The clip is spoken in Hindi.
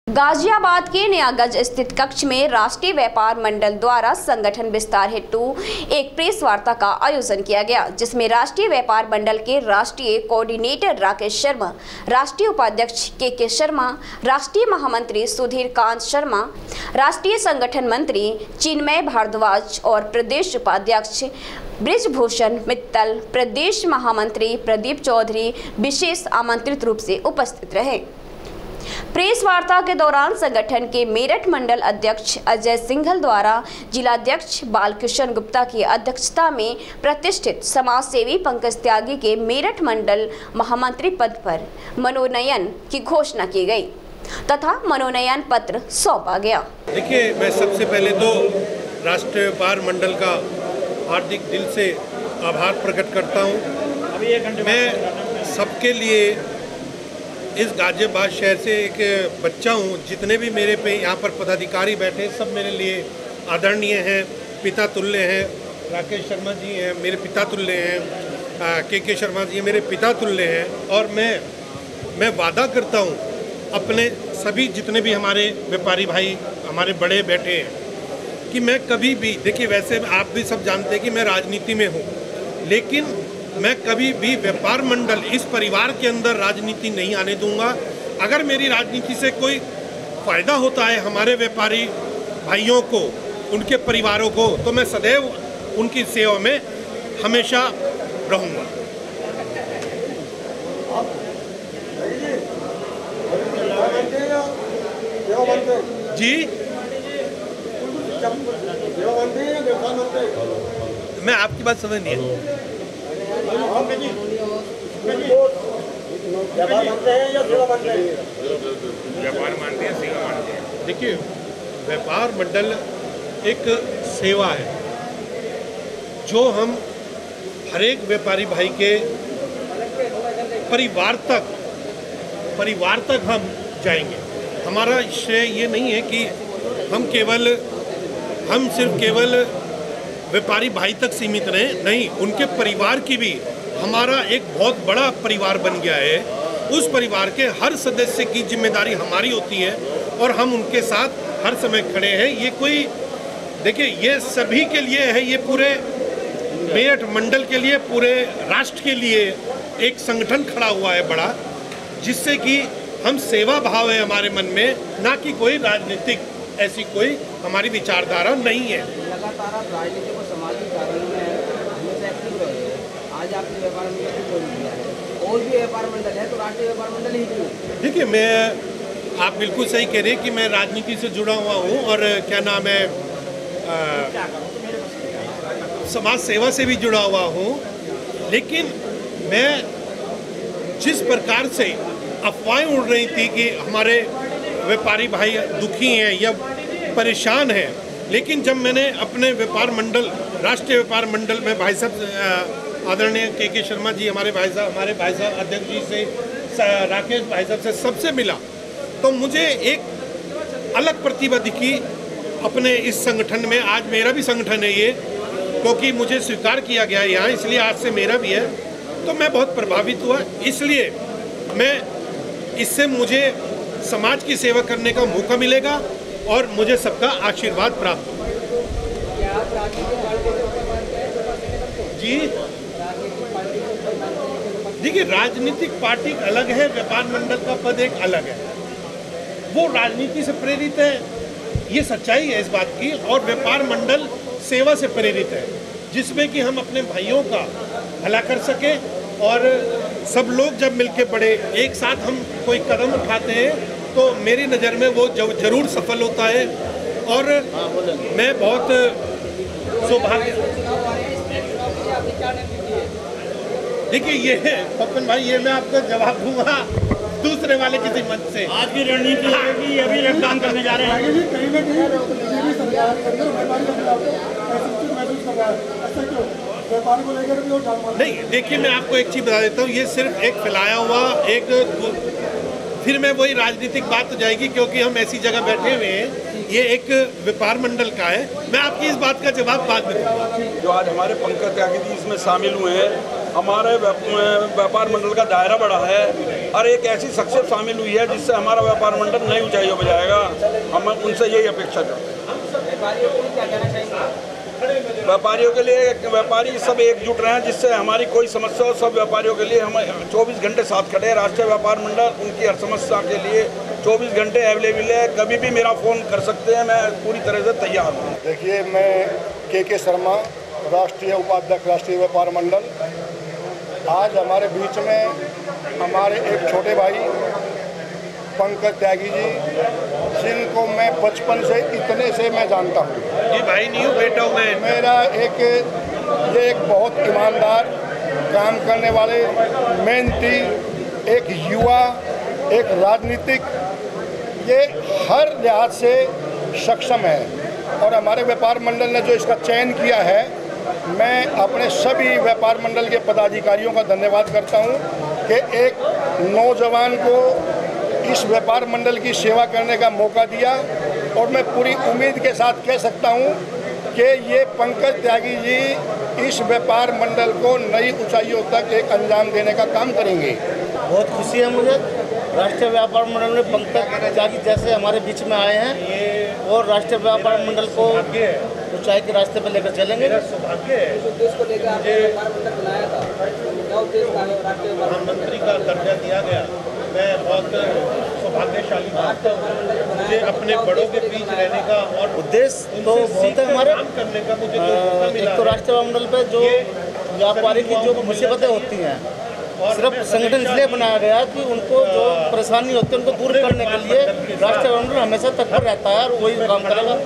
गाजियाबाद के नयागंज स्थित कक्ष में राष्ट्रीय व्यापार मंडल द्वारा संगठन विस्तार हेतु एक प्रेस वार्ता का आयोजन किया गया, जिसमें राष्ट्रीय व्यापार मंडल के राष्ट्रीय कोऑर्डिनेटर राकेश शर्मा, राष्ट्रीय उपाध्यक्ष के शर्मा, राष्ट्रीय महामंत्री सुधीर कांत शर्मा, राष्ट्रीय संगठन मंत्री चिन्मय भारद्वाज और प्रदेश उपाध्यक्ष ब्रिजभूषण मित्तल, प्रदेश महामंत्री प्रदीप चौधरी विशेष आमंत्रित रूप से उपस्थित रहे। प्रेस वार्ता के दौरान संगठन के मेरठ मंडल अध्यक्ष अजय सिंघल द्वारा जिलाध्यक्ष बालकृष्ण गुप्ता की अध्यक्षता में प्रतिष्ठित समाजसेवी पंकज त्यागी के मेरठ मंडल महामंत्री पद पर मनोनयन की घोषणा की गई तथा मनोनयन पत्र सौंपा गया। देखिए, मैं सबसे पहले तो राष्ट्रीय व्यापार मंडल का हार्दिक दिल से आभार प्रकट करता हूँ। मैं सबके लिए इस गाजियाबाद शहर से एक बच्चा हूँ। जितने भी मेरे पे यहाँ पर पदाधिकारी बैठे सब मेरे लिए आदरणीय हैं, पिता तुल्य हैं। राकेश शर्मा जी हैं, मेरे पिता तुल्य हैं। के शर्मा जी मेरे पिता तुल्य हैं। और मैं वादा करता हूँ अपने सभी जितने भी हमारे व्यापारी भाई हमारे बड़े बैठे हैं कि मैं कभी भी, देखिए वैसे आप भी सब जानते हैं कि मैं राजनीति में हूँ, लेकिन मैं कभी भी व्यापार मंडल इस परिवार के अंदर राजनीति नहीं आने दूंगा। अगर मेरी राजनीति से कोई फ़ायदा होता है हमारे व्यापारी भाइयों को, उनके परिवारों को, तो मैं सदैव उनकी सेवा में हमेशा रहूंगा। जी, मैं आपकी बात समझ नहीं है। व्यापार मानते हैं, सेवा मानते हैं। देखिए, व्यापार मंडल एक सेवा है जो हम हर एक व्यापारी भाई के परिवार तक हम जाएंगे। हमारा श्रेय ये नहीं है कि हम सिर्फ केवल व्यापारी भाई तक सीमित रहे, नहीं, उनके परिवार की भी हमारा एक बहुत बड़ा परिवार बन गया है। उस परिवार के हर सदस्य की जिम्मेदारी हमारी होती है और हम उनके साथ हर समय खड़े हैं। ये कोई, देखिए, ये सभी के लिए है, ये पूरे मेरठ मंडल के लिए, पूरे राष्ट्र के लिए एक संगठन खड़ा हुआ है बड़ा, जिससे कि हम सेवा भाव है हमारे मन में, ना कि कोई राजनीतिक ऐसी कोई हमारी विचारधारा नहीं है। लगातार आप राजनीति को सामाजिक कारणों में हमेशा एक्टिव रहे हैं। आज आपने व्यापार मंडल को छोड़ दिया है, और भी व्यापार मंडल है, तो राष्ट्रीय व्यापार मंडल ही क्यों? देखिए, आप बिल्कुल सही कह रहे हैं कि मैं राजनीति से जुड़ा हुआ हूँ और क्या नाम है, समाज सेवा से भी जुड़ा हुआ हूँ, लेकिन मैं जिस प्रकार से अफवाहें उड़ रही थी कि हमारे व्यापारी भाई दुखी हैं या परेशान हैं, लेकिन जब मैंने अपने व्यापार मंडल, राष्ट्रीय व्यापार मंडल में भाई साहब आदरणीय के शर्मा जी, हमारे भाई साहब अध्यक्ष जी से, राकेश भाई साहब से, सबसे मिला, तो मुझे एक अलग प्रतिभा दिखी अपने इस संगठन में। आज मेरा भी संगठन है ये, क्योंकि मुझे स्वीकार किया गया है यहाँ, इसलिए आज से मेरा भी है। तो मैं बहुत प्रभावित हुआ, इसलिए इससे मुझे समाज की सेवा करने का मौका मिलेगा और मुझे सबका आशीर्वाद प्राप्त होगा। जी, देखिए, राजनीतिक पार्टी अलग है, व्यापार मंडल का पद एक अलग है। वो राजनीति से प्रेरित है, ये सच्चाई है इस बात की, और व्यापार मंडल सेवा से प्रेरित है, जिसमें कि हम अपने भाइयों का भला कर सके। और सब लोग जब मिलके बड़े एक साथ हम कोई कदम उठाते हैं तो मेरी नज़र में वो जरूर सफल होता है। और मैं बहुत सौभाग्य, देखिए, ये पवन भाई, ये मैं आपको जवाब दूंगा दूसरे वाले किसी मंच से। आज की रणनीति है कि अभी रक्तदान करने जा रहे हैं, कहीं ना कहीं नहीं। देखिए, मैं आपको एक चीज़ बता देता हूँ, ये सिर्फ एक फैलाया हुआ फिर मैं वही राजनीतिक बात हो जाएगी, क्योंकि हम ऐसी जगह बैठे हुए हैं, ये एक व्यापार मंडल का है। मैं आपकी इस बात का जवाब बाद में दूंगा। जो आज हमारे पंकज त्यागी जी इसमें शामिल हुए हैं, हमारे व्यापार मंडल का दायरा बढ़ा है और एक ऐसी शख्सियत शामिल हुई है जिससे हमारा व्यापार मंडल नई ऊंचाइयों पर जाएगा। हम उनसे यही अपेक्षा करते हैं। व्यापारियों के लिए व्यापारी सब एकजुट रहे हैं, जिससे हमारी कोई समस्या हो। सब व्यापारियों के लिए हम 24 घंटे साथ खड़े हैं। राष्ट्रीय व्यापार मंडल उनकी हर समस्या के लिए 24 घंटे अवेलेबल है। कभी भी मेरा फ़ोन कर सकते हैं, मैं पूरी तरह से तैयार हूँ। देखिए, मैं के शर्मा, राष्ट्रीय उपाध्यक्ष राष्ट्रीय व्यापार मंडल। आज हमारे बीच में हमारे एक छोटे भाई पंकज त्यागी जी, जिनको मैं बचपन से इतने से मैं जानता हूँ। ये भाई नहीं हूँ, बेटा हूँ मैं। मेरा ये एक बहुत ईमानदार, काम करने वाले, मेहनती, एक युवा, एक राजनीतिक, ये हर लिहाज से सक्षम है। और हमारे व्यापार मंडल ने जो इसका चयन किया है, मैं अपने सभी व्यापार मंडल के पदाधिकारियों का धन्यवाद करता हूँ कि एक नौजवान को इस व्यापार मंडल की सेवा करने का मौका दिया। और मैं पूरी उम्मीद के साथ कह सकता हूँ कि ये पंकज त्यागी जी इस व्यापार मंडल को नई ऊंचाइयों तक एक अंजाम देने का काम करेंगे। बहुत खुशी है मुझे, राष्ट्रीय व्यापार मंडल में पंकज त्यागी जैसे हमारे बीच में आए हैं और राष्ट्रीय व्यापार मंडल को ऊंचाई के रास्ते पर लेकर चलेंगे। उद्देश्य को लेकर आपने व्यापार मंडल बनाया था, क्या उद्देश्य था? राष्ट्रीय प्रधानमंत्री का दर्जा दिया गया। मैं बहुत सौभाग्यशाली मानता हूँ, मुझे अपने बड़ों के बीच रहने का और उद्देश्य तो बहुत है हमारे। काम करने का मुझे मौका मिला। एक तो राष्ट्रीय मंडल पे जो व्यापारी की जो मुसीबतें होती हैं, सिर्फ संगठन इसलिए बनाया गया कि उनको जो परेशानी होती है उनको दूर करने के लिए राष्ट्रीय मंडल हमेशा तत्पर रहता है और वही काम करेगा।